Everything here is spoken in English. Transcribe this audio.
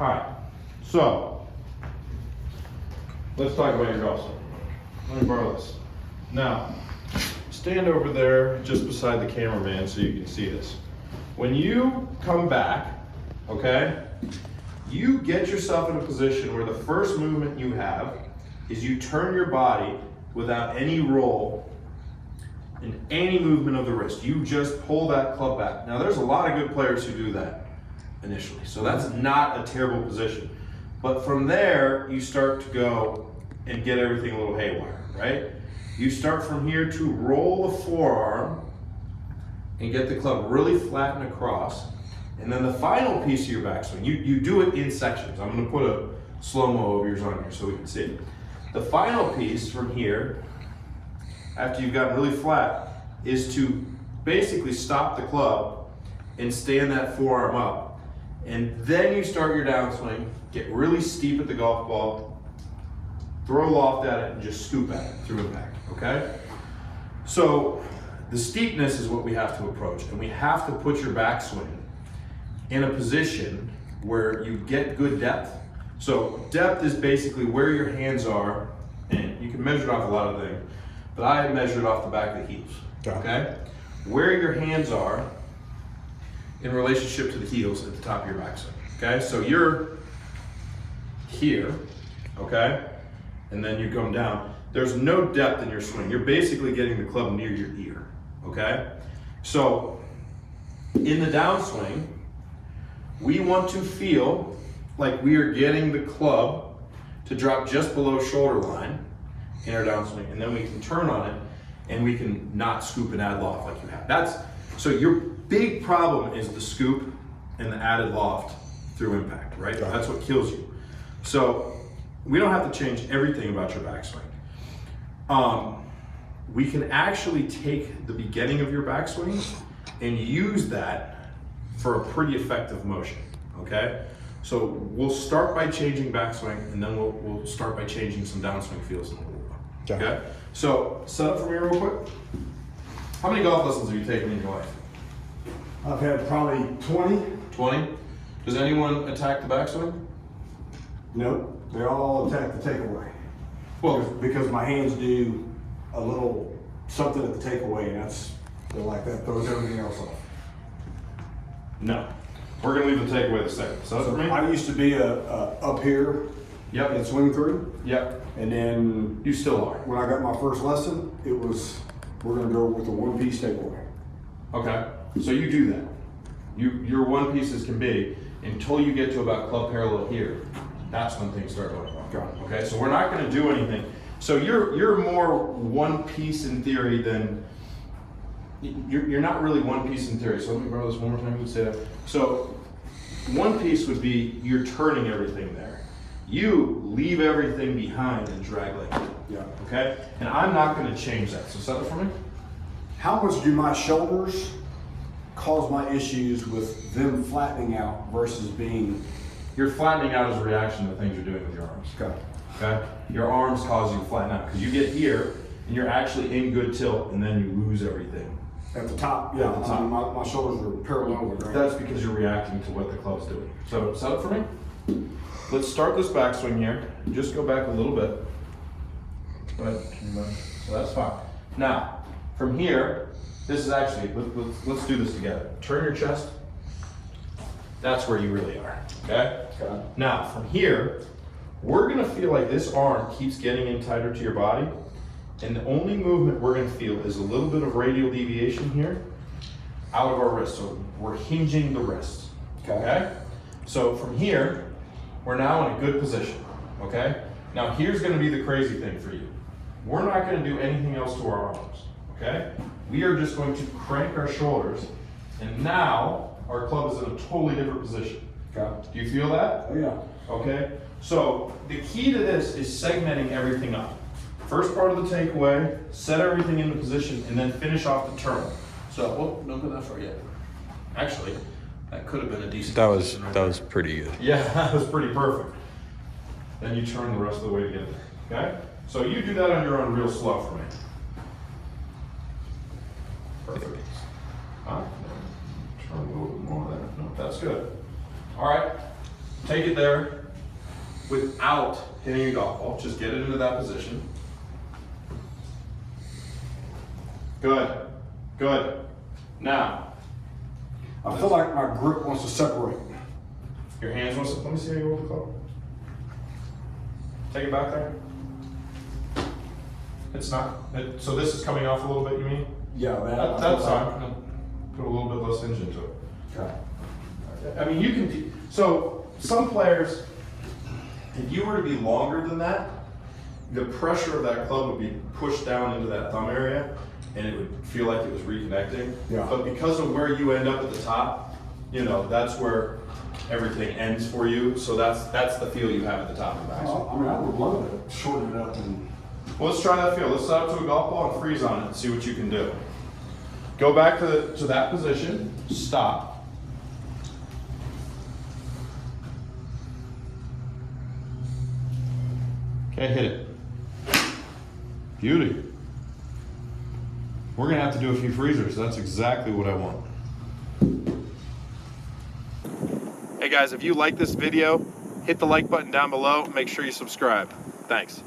All right, so let's talk about your golf swing. Let me borrow this. Now, stand over there just beside the cameraman so you can see this. When you come back, okay, you get yourself in a position where the first movement you have is you turn your body without any roll and any movement of the wrist. You just pull that club back. Now, there's a lot of good players who do that initially, so that's not a terrible position. But from there, you start to go and get everything a little haywire, right? You start from here to roll the forearm and get the club really flat and across. And then the final piece of your backswing, you do it in sections. I'm gonna put a slow-mo of yours on here so we can see it. The final piece from here, after you've gotten really flat, is to basically stop the club and stand that forearm up. And then you start your downswing, get really steep at the golf ball, throw loft at it, and just scoop at it through impact, okay? So the steepness is what we have to approach, and we have to put your backswing in a position where you get good depth. So depth is basically where your hands are, and you can measure it off a lot of things, but I measure it off the back of the heels, okay? Where your hands are in relationship to the heels at the top of your backswing, okay? So you're here, okay? And then you come down. There's no depth in your swing. You're basically getting the club near your ear, okay? So in the downswing, we want to feel like we are getting the club to drop just below shoulder line in our downswing, and then we can turn on it and we can not scoop and add loft like you have. So your big problem is the scoop and the added loft through impact, right? That's what kills you. So we don't have to change everything about your backswing. We can actually take the beginning of your backswing and use that for a pretty effective motion, okay? So we'll start by changing backswing, and then we'll start by changing some downswing feels in a little bit, okay? So set up for me real quick. How many golf lessons have you taken in your life? I've had probably 20. 20? Does anyone attack the backswing? Nope, they all attack the takeaway. Well, because my hands do a little something at the takeaway, and they're like that throws everything else off. no. We're gonna leave the takeaway the same. So for me? I used to be up here Yep. and swing through, Yep. and then You still are. when I got my first lesson, it was we're gonna go with a one-piece takeaway. Okay. So you do that. Your one pieces can be until you get to about club parallel here. That's when things start going wrong. Got it. Okay. So we're not going to do anything. So you're more one piece in theory than you're not really one piece in theory. So let me borrow this one more time. You would say that. So one piece would be you're turning everything there. You leave everything behind and drag like that. Yeah. Okay. And I'm not going to change that. So set it for me. How much do my shoulders cause my issues with them flattening out versus being? You're flattening out as a reaction to things you're doing with your arms. Okay. Okay? Your arms cause you to flatten out because you get here and you're actually in good tilt and then you lose everything. At the top, yeah. At the top. My shoulders are parallel with the ground. That's because you're reacting to what the club's doing. So set up for me. Let's start this backswing here. Just go back a little bit. Go ahead. So that's fine. Now, from here, this is actually, let's do this together. Turn your chest. That's where you really are, okay? Okay. Now, from here, we're gonna feel like this arm keeps getting in tighter to your body, and the only movement we're gonna feel is a little bit of radial deviation here, out of our wrist. So we're hinging the wrist, okay? So from here, we're now in a good position, okay? Now here's gonna be the crazy thing for you. We're not gonna do anything else to our arms, okay? We are just going to crank our shoulders, and now our club is in a totally different position. Okay. Do you feel that? Oh yeah. Okay, so the key to this is segmenting everything up. First part of the takeaway, set everything into position, and then finish off the turn. So, well, don't go that far yet. Actually, that could have been a decent position right That was pretty good. there. Yeah, that was pretty perfect. Then you turn the rest of the way to get there, okay? So you do that on your own real slow for me. Perfect. Huh? Turn a little bit more there. No, that's good. All right. take it there without hitting a golf ball. Just get it into that position. Good, good. Now, I feel like my grip wants to separate. your hands want to, let me see how you hold the club. Take it back there. It's not, so this is coming off a little bit, you mean? Yeah, That's fine. Put a little bit less hinge into it. Okay. I mean, you can, so some players, if you were to be longer than that, the pressure of that club would be pushed down into that thumb area and it would feel like it was reconnecting. Yeah. But because of where you end up at the top, you know, that's where everything ends for you. So that's the feel you have at the top of the backswing. I mean, I would love to shorten it up and. Well, let's try that feel. Let's set up to a golf ball and freeze on it and see what you can do. Go back to that position, stop. Okay, hit it. Beauty. We're gonna have to do a few freezers. That's exactly what I want. Hey guys, if you like this video, hit the like button down below. Make sure you subscribe. Thanks.